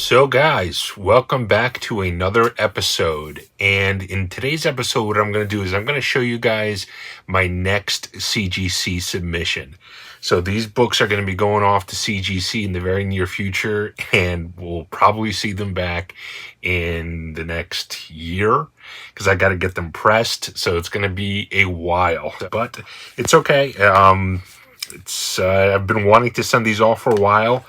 So guys, welcome back to another episode. And in today's episode, what I'm going to do is I'm going to show you guys my next CGC submission. So these books are going to be going off to CGC in the very near future, and we'll probably see them back in the next year because I got to get them pressed. So it's going to be a while, but it's okay. I've been wanting to send these off for a while.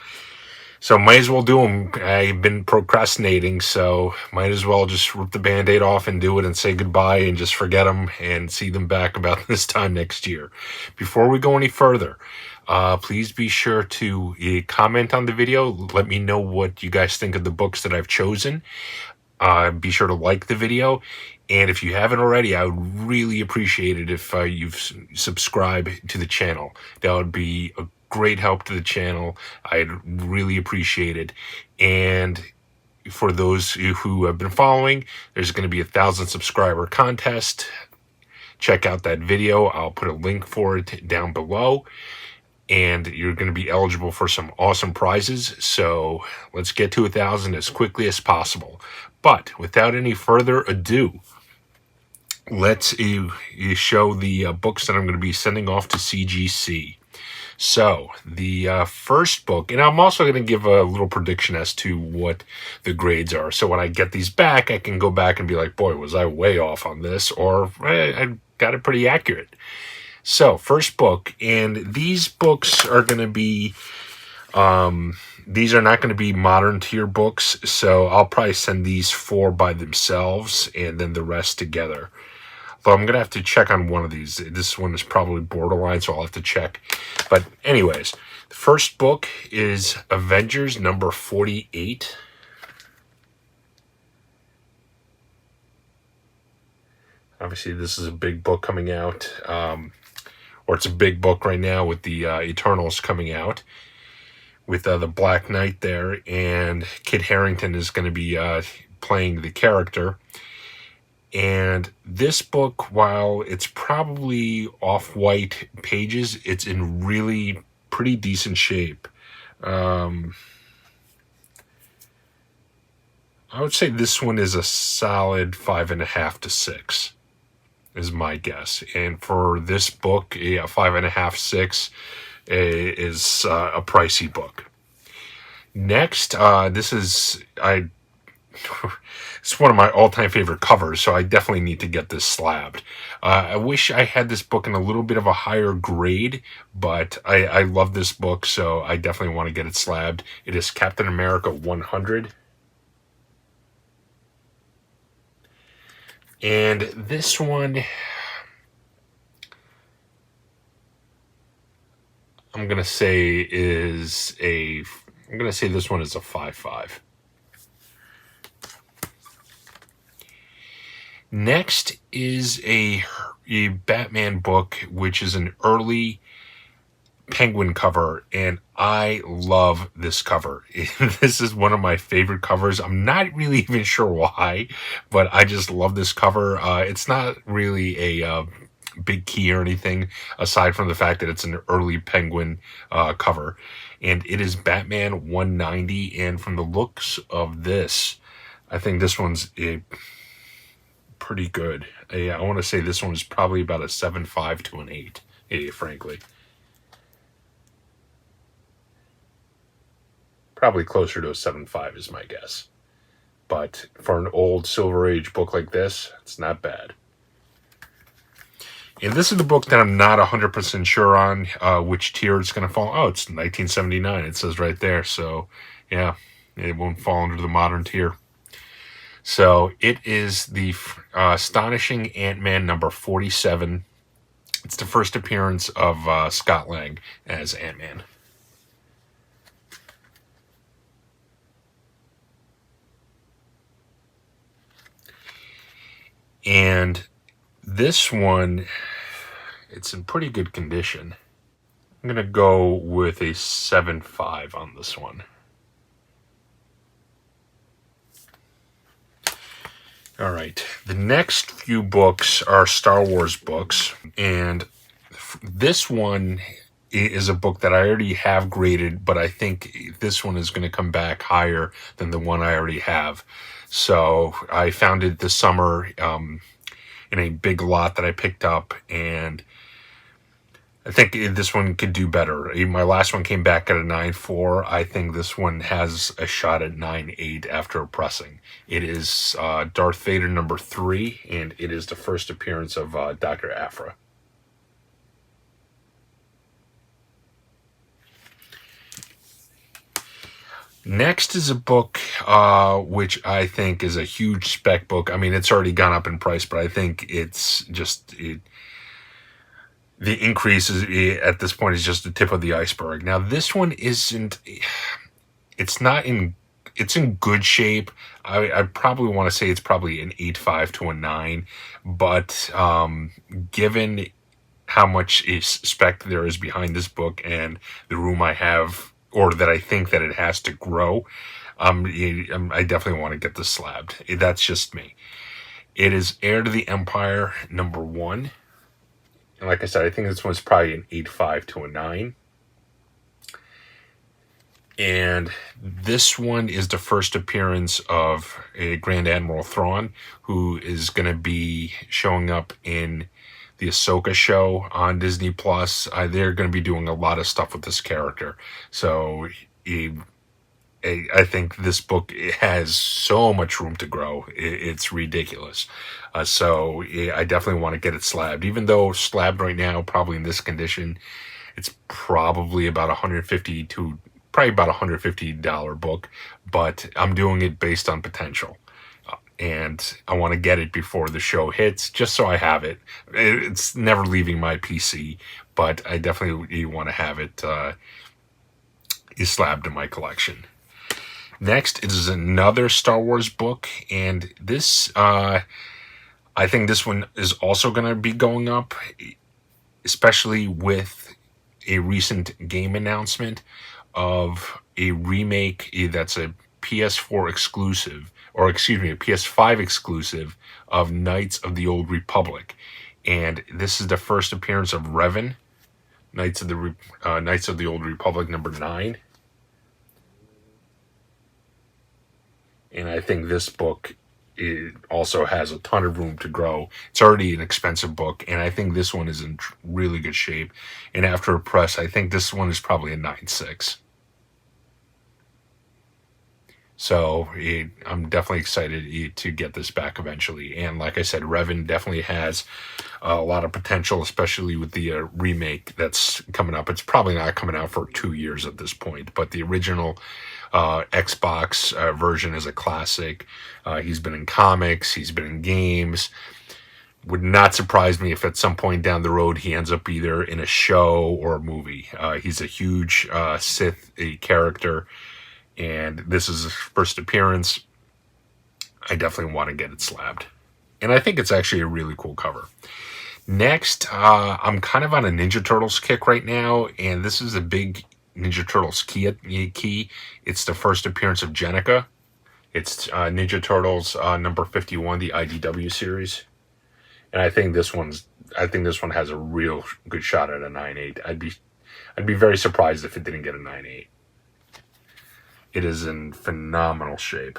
So might as well do them. I've been procrastinating, so might as well just rip the Band-Aid off and do it and say goodbye and just forget them and see them back about this time next year. Before we go any further, please be sure to comment on the video. Let me know what you guys think of the books that I've chosen. Be sure to like the video. And if you haven't already, I would really appreciate it if you've subscribed to the channel. That would be a great help to the channel. I'd really appreciate it. And for those who have been following, there's going to be a 1,000 subscriber contest. Check out that video. I'll put a link for it down below. And you're going to be eligible for some awesome prizes. So let's get to 1,000 as quickly as possible. But without any further ado, let's show the books that I'm going to be sending off to CGC. So the first book, and I'm also going to give a little prediction as to what the grades are. So when I get these back, I can go back and be like, boy, was I way off on this, or I got it pretty accurate. So first book, and these books are going to be, these are not going to be modern tier books. So I'll probably send these 4 by themselves and then the rest together. But I'm going to have to check on one of these. This one is probably borderline, so I'll have to check. But anyways, the first book is Avengers Number 48. Obviously, this is a big book coming out. Or it's a big book right now with the Eternals coming out. With the Black Knight there. And Kit Harington is going to be playing the character. And this book, while it's probably off-white pages, it's in really pretty decent shape. I would say this one is a solid 5.5 to 6, is my guess. And for this book, 5.5, 6 is a pricey book. Next, this is... It's one of my all-time favorite covers, so I definitely need to get this slabbed. I wish I had this book in a little bit of a higher grade, but I love this book, so I definitely want to get it slabbed. It is Captain America 100. And this one, I'm going to say this one is a 5.5. Next is a Batman book, which is an early Penguin cover, and I love this cover. This is one of my favorite covers. I'm not really even sure why, but I just love this cover. It's not really a big key or anything, aside from the fact that it's an early Penguin cover. And it is Batman 190, and from the looks of this, I think this one's pretty good. I want to say this one is probably about a 7.5 to an 8, frankly. Probably closer to a 7.5 is my guess. But for an old Silver Age book like this, it's not bad. And this is the book that I'm not 100% sure on which tier it's going to fall. Oh, it's 1979. It says right there. So, yeah, it won't fall under the modern tier. So it is the Astonishing Ant-Man number 47. It's the first appearance of Scott Lang as Ant-Man. And this one, it's in pretty good condition. I'm going to go with a 7.5 on this one. All right, the next few books are Star Wars books, and this one is a book that I already have graded, but I think this one is going to come back higher than the one I already have. So I found it this summer in a big lot that I picked up, and I think this one could do better. My last one came back at a 9.4. I think this one has a shot at 9.8 after pressing. It is Darth Vader number 3, and it is the first appearance of Dr. Aphra. Next is a book which I think is a huge spec book. I mean, it's already gone up in price, but I think it's just... the increase is, at this point, is just the tip of the iceberg. Now, this one isn't... It's in good shape. I probably want to say it's probably an 8.5 to a 9, but given how much spec there is behind this book and the room I have, or that I think that it has to grow, I definitely want to get this slabbed. That's just me. It is Heir to the Empire number 1. And like I said, I think this one's probably an 8.5 to a 9. And this one is the first appearance of a Grand Admiral Thrawn, who is going to be showing up in the Ahsoka show on Disney Plus. They're going to be doing a lot of stuff with this character. So I think this book has so much room to grow. It's ridiculous. So I definitely want to get it slabbed. Even though slabbed right now, probably in this condition, it's probably about $150 book, but I'm doing it based on potential. And I want to get it before the show hits, just so I have it. It's never leaving my PC, but I definitely want to have it slabbed in my collection. Next is another Star Wars book, and this, I think this one is also going to be going up, especially with a recent game announcement of a remake that's a PS4 exclusive, or excuse me, a PS5 exclusive of Knights of the Old Republic. And this is the first appearance of Revan, Knights of the Old Republic number 9. And I think this book, it also has a ton of room to grow. It's already an expensive book, and I think this one is in really good shape. And after a press, I think this one is probably a 9.6. So I'm definitely excited to get this back eventually. And like I said, Revan definitely has a lot of potential, especially with the remake that's coming up. It's probably not coming out for 2 years at this point, but the original Xbox version is a classic. He's been in comics, he's been in games. Would not surprise me if at some point down the road he ends up either in a show or a movie. He's a huge Sith character, and this is his first appearance. I definitely want to get it slabbed. And I think it's actually a really cool cover. Next, I'm kind of on a Ninja Turtles kick right now, and this is a big Ninja Turtles key. It's the first appearance of Jennika. It's Ninja Turtles number 51, the IDW series. And I think this one has a real good shot at a 9.8. I'd be very surprised if it didn't get a 9.8. It is in phenomenal shape.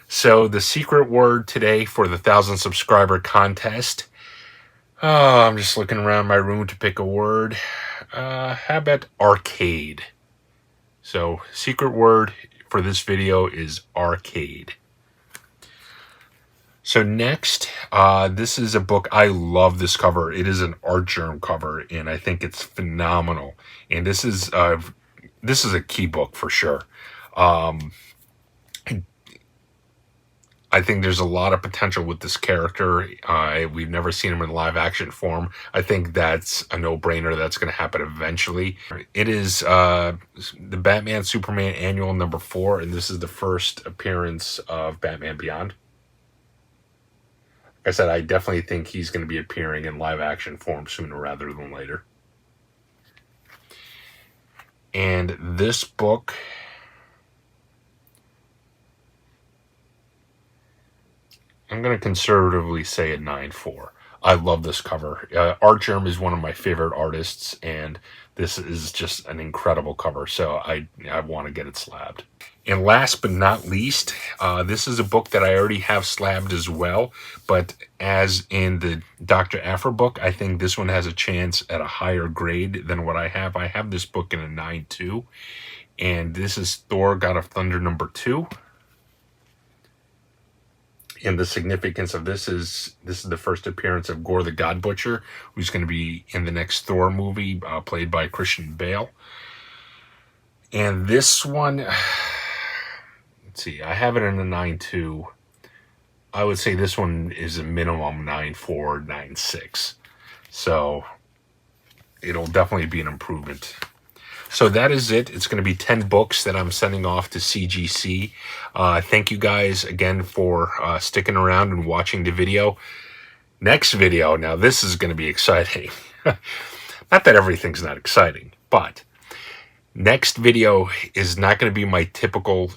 So the secret word today for the 1,000 subscriber contest. Oh, I'm just looking around my room to pick a word. How about arcade? So secret word for this video is arcade. So next, this is a book. I love this cover. It is an Art Germ cover, and I think it's phenomenal. And this is a key book for sure. I think there's a lot of potential with this character. We've never seen him in live action form. I think that's a no-brainer. That's going to happen eventually. It is the Batman Superman Annual number 4, and this is the first appearance of Batman Beyond. Like I said, I definitely think he's going to be appearing in live action form sooner rather than later. And this book, I'm going to conservatively say a 9.4. I love this cover. Art Germ is one of my favorite artists, and this is just an incredible cover. So I want to get it slabbed. And last but not least, this is a book that I already have slabbed as well. But as in the Dr. Afra book, I think this one has a chance at a higher grade than what I have. I have this book in a 9.2. And this is Thor, God of Thunder #2. And the significance of this is the first appearance of Gore the God Butcher, who's going to be in the next Thor movie, played by Christian Bale. And this one, let's see, I have it in a 9.2. I would say this one is a minimum 9.4, 9.6. So it'll definitely be an improvement. So that is it. It's going to be 10 books that I'm sending off to CGC. Thank you guys again for sticking around and watching the video. Next video, now this is going to be exciting. Not that everything's not exciting, but next video is not going to be my typical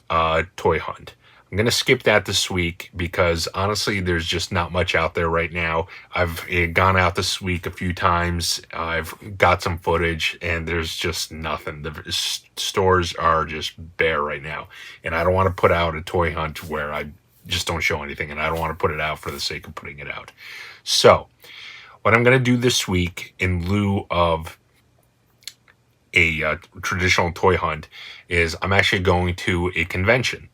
toy hunt. I'm going to skip that this week because honestly, there's just not much out there right now. I've gone out this week a few times. I've got some footage and there's just nothing. The stores are just bare right now. And I don't want to put out a toy hunt where I just don't show anything, and I don't want to put it out for the sake of putting it out. So what I'm going to do this week in lieu of a traditional toy hunt is I'm actually going to a convention.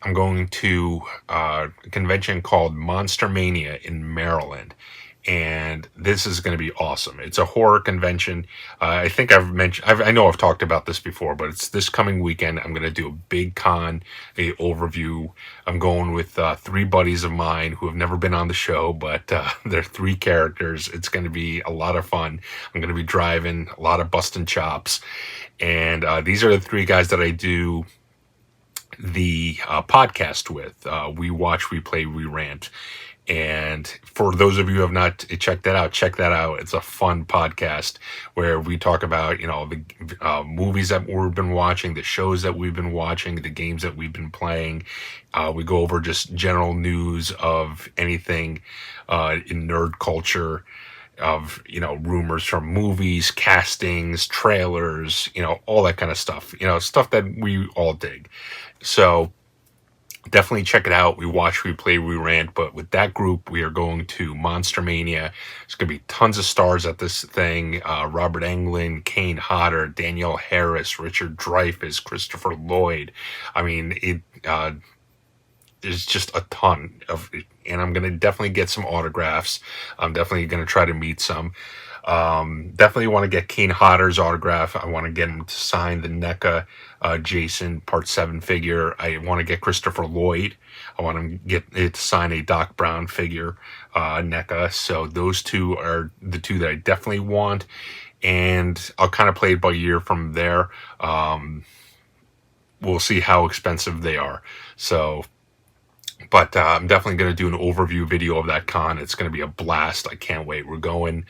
I'm going to a convention called Monster Mania in Maryland, and this is going to be awesome. It's a horror convention. I think I've mentioned, I know I've talked about this before, but it's this coming weekend. I'm going to do a big con, a overview. I'm going with 3 buddies of mine who have never been on the show, but they're 3 characters. It's going to be a lot of fun. I'm going to be driving, a lot of busting chops, and these are the 3 guys that I do the podcast with. We watch, we play, we rant. And for those of you who have not checked that out, check that out. It's a fun podcast where we talk about, the movies that we've been watching, the shows that we've been watching, the games that we've been playing. We go over just general news of anything in nerd culture, of rumors from movies, castings, trailers, all that kind of stuff, stuff that we all dig. So definitely check it out. We watch, we play, we rant. But with that group, we are going to Monster Mania. There's going to be tons of stars at this thing. Robert Englund, Kane Hodder, Danielle Harris, Richard Dreyfuss, Christopher Lloyd. I mean, there's just a ton of, and I'm going to definitely get some autographs. I'm definitely going to try to meet some. Definitely want to get Kane Hodder's autograph. I want to get him to sign the NECA Jason Part 7 figure. I want to get Christopher Lloyd. I want him to get it to sign a Doc Brown figure, NECA. So those 2 are the 2 that I definitely want. And I'll kind of play it by ear from there. We'll see how expensive they are. So, but I'm definitely going to do an overview video of that con. It's going to be a blast. I can't wait. We're going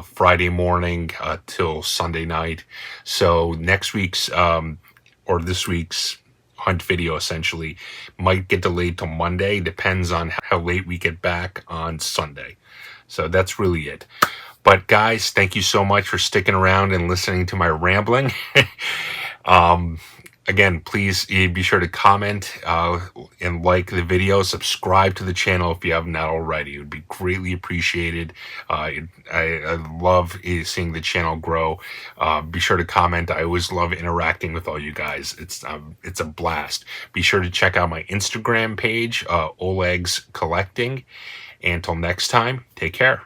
Friday morning till Sunday night. So next week's or this week's hunt video essentially might get delayed till Monday. Depends on how late we get back on Sunday. So that's really it. But guys, thank you so much for sticking around and listening to my rambling. Again, please be sure to comment and like the video. Subscribe to the channel if you have not already. It would be greatly appreciated. I love seeing the channel grow. Be sure to comment. I always love interacting with all you guys. It's a blast. Be sure to check out my Instagram page, Oleg's Collecting. And until next time, take care.